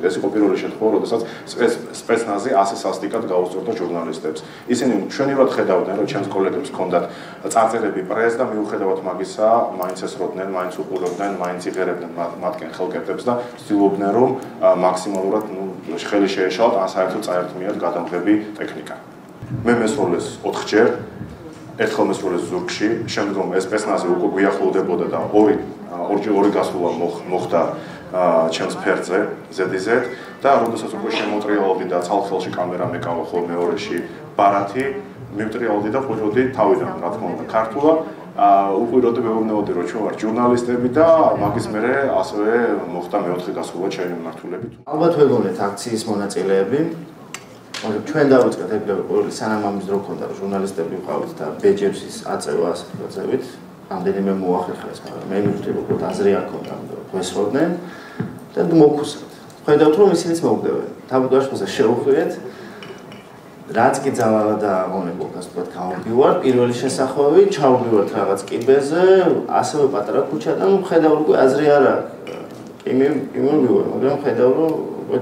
ეს იყო პირველი შემთხვევა, როდესაც სპეცნაზი ასე სასტიკად გაუსწორდა ჟურნალისტებს. ისინი მშვენივრად ხედავდნენ, რომ ჩემს კოლეგებს ჰქონდათ წარწერები პრესს და მიუხედავად მაგისა, მაინც ესროდნენ, მაინც უყურებდნენ, მაინც იღერებდნენ მათკენ ხელკეთებს და ცდილობდნენ, რომ მაქსიმალურად ხელი შეეშალათ ან საერთოდ წაერთმიათ გადამღები ტექნიკა. მე მესროლეს 4-ჯერ, ერთხელ მესროლეს ზურგში, შემდგომ ეს სპეცნაზი უკვე გვიახლოვდებოდა და ორი გასვლა მოხდა ჩემს ფერზე, ზედიზედ და როდესაც უკვე შემოტრიალდი და ცალხელში კამერა მეკავა ხოლმე მეორეში ბარათი, მივტრიალდი და ყვიროდი თავიდან, რა თქმა უნდა, ქართულად, უყვიროდი მეუბნეოდი, რომ ჩვენ ვართ ჟურნალისტები და მაგის მერე ასევე მოხდა მეოთხე გასვლა ჩემი მმართველობით. ალბათ ვეგონეთ აქციის მონაწილეები. ჩვენ დავიწყეთ ეგრევე ყოველი სანამ ამის დრო ქონდა, რომ ჟურნალისტები ვყავით და ბეჯერსის აწევა ასეთ რამდენიმე მოახერხეს, მაგრამ მე მივხვდი, რომ აზრი არ ქონდა, გვესროდნენ და მოვხუსეთ. ხედავთ, რომ ისინიც მოვგდებენ. თავდასხმაზე შევხვიეთ. რაც კი ძალადა და აღონებოდა, ასე ვთქვათ, გამოვდივართ, პირველი შესახვევი, ჩავდივართ რაღაც კიბეზე, ასევე პატარა ქუჩა და ხედავ, რომ აზრი არ აქვს. იმოვიდივარ, მაგრამ ხედავ, რომ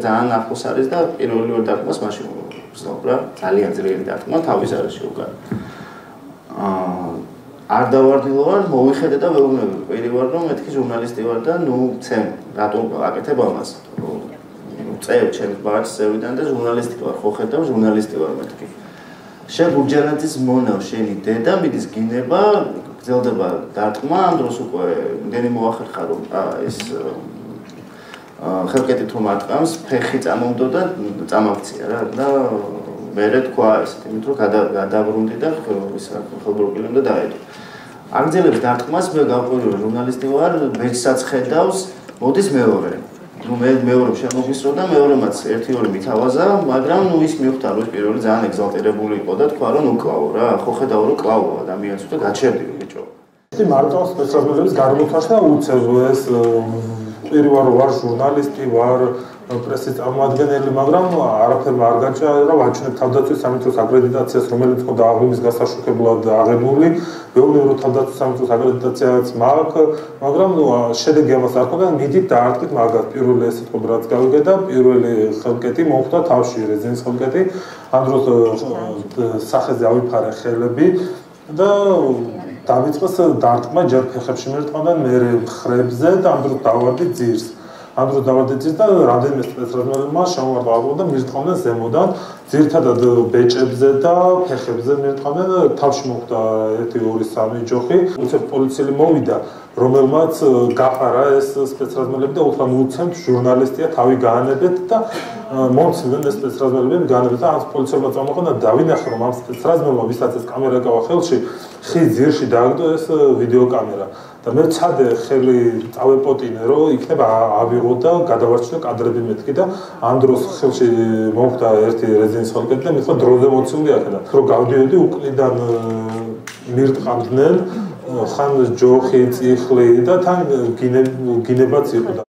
ძალიან ახლოს არის და პირველი ორ დარტყმას მაშინ ვცნობ რა, ძალიან ძლიერი დარტყმა თავის არეში უკან. არ დავარდილო ვარ, მოვიხედე და ვეუბნები, პირი ვარ, რომ მეთქი ჟურნალისტი ვარ და ცემ, რატომ აკეთებ ამას? წევ ჩემს ბაღს წევიდან და ჟურნალისტი ვარ, ხო ხედავ, ჟურნალისტი ვარ მეთქი. შენ ბურჯანაძის მონა, შენი დედა მიდის გინება, გრძელდება დარტყმა, ამ დროს უკვე იმდენი მოახერხა, რომ ეს ხელკეთით რომ ატყამს, ფეხი წამოვდო და წამავქცია რა და მერე თქვა ესეთი, იმიტომ რომ გადავრუნდი და ხელბურგილემ და დაედო. აგრძელებს დარტყმას, მე გავყვირი ჟურნალისტი ვარ, ბეჭდსაც ხედავს, მოდის მეორე. ნუ მე მეორე შემოგვისრო და მეორემაც 1-2 მითავაზა, მაგრამ ნუ ის მიხვდა, რომ პირველი ძალიან ეგზალტირებული იყო და თქვა, რომ ნუ კლავო რა, ხო ხედავ, რომ კლავო ადამიანს და გაჩერდიო ბიჭო. ეს მარტო სპეცრაზმელების გარემოთვაშ და უცევ ეს პირი ვარ ჟურნალისტი ვარ პრესის წარმომადგენელი, მაგრამ არაფერმა არ გაჩერდა, ვაჩვენებ თავდაცვის სამინისტროს აკრედიტაციას, რომელიც ხო დააღლების გასაშუქებლად აღებული, ვეუბნები, რომ თავდაცვის სამინისტროს აკრედიტაციაც მაქვს, მაგრამ შედეგი ამას არ ქონდა, მიდით დაარტყით მაგას. პირველი ეს იყო, რაც გავიგე და პირველი ხელკეთი მოხდა თავში, რეზინის ხელკეთი, ამ დროს სახეზე ავიფარე ხელები და დავიწყეს დარტყმა ჯერ ფეხებში მერტყმდა, მერე მხრებზე და ამ დროს დავარდი ძირს. ამ დროს დავარდი ძირს და რამდენიმე სპეცრაზმელებმა შემოვარდა და მირტყმდნენ ზემოდან, ძირთადად ბეჭებზე და ფეხებზე მირტყმდნენ და თავში მოხდა 1-2-3 ჯოხი. უცებ პოლიციელი მოვიდა, რომელმაც გაყარა ეს სპეცრაზმელები და უთხრა უცემთ ჟურნალისტია, თავი გაანებეთ და მომცემდნენ ეს სპეცრაზმელები გაანებეთ და ამ პოლიციელმა წამოყო და დავინახე, რომ ამ სპეცრაზმელმა, ვისაც ეს კამერა ეკავა ხელში, ხის ძირში დააგდო ეს ვიდეო კამერა. და მე ვცადე ხელი წავეპოტინე, რომ იქნება ავიღო და გადავარჩინო კადრები მეთქი და ამ დროს ხელში მოხდა ერთი რეზინის ხელკეთი და მithwa დროზე მოცული აქედან. რომ გავდიოდი უკნიდან მირტყამდნენ, ხან ჯოხი, წიხლი და თან გინებაც იყო.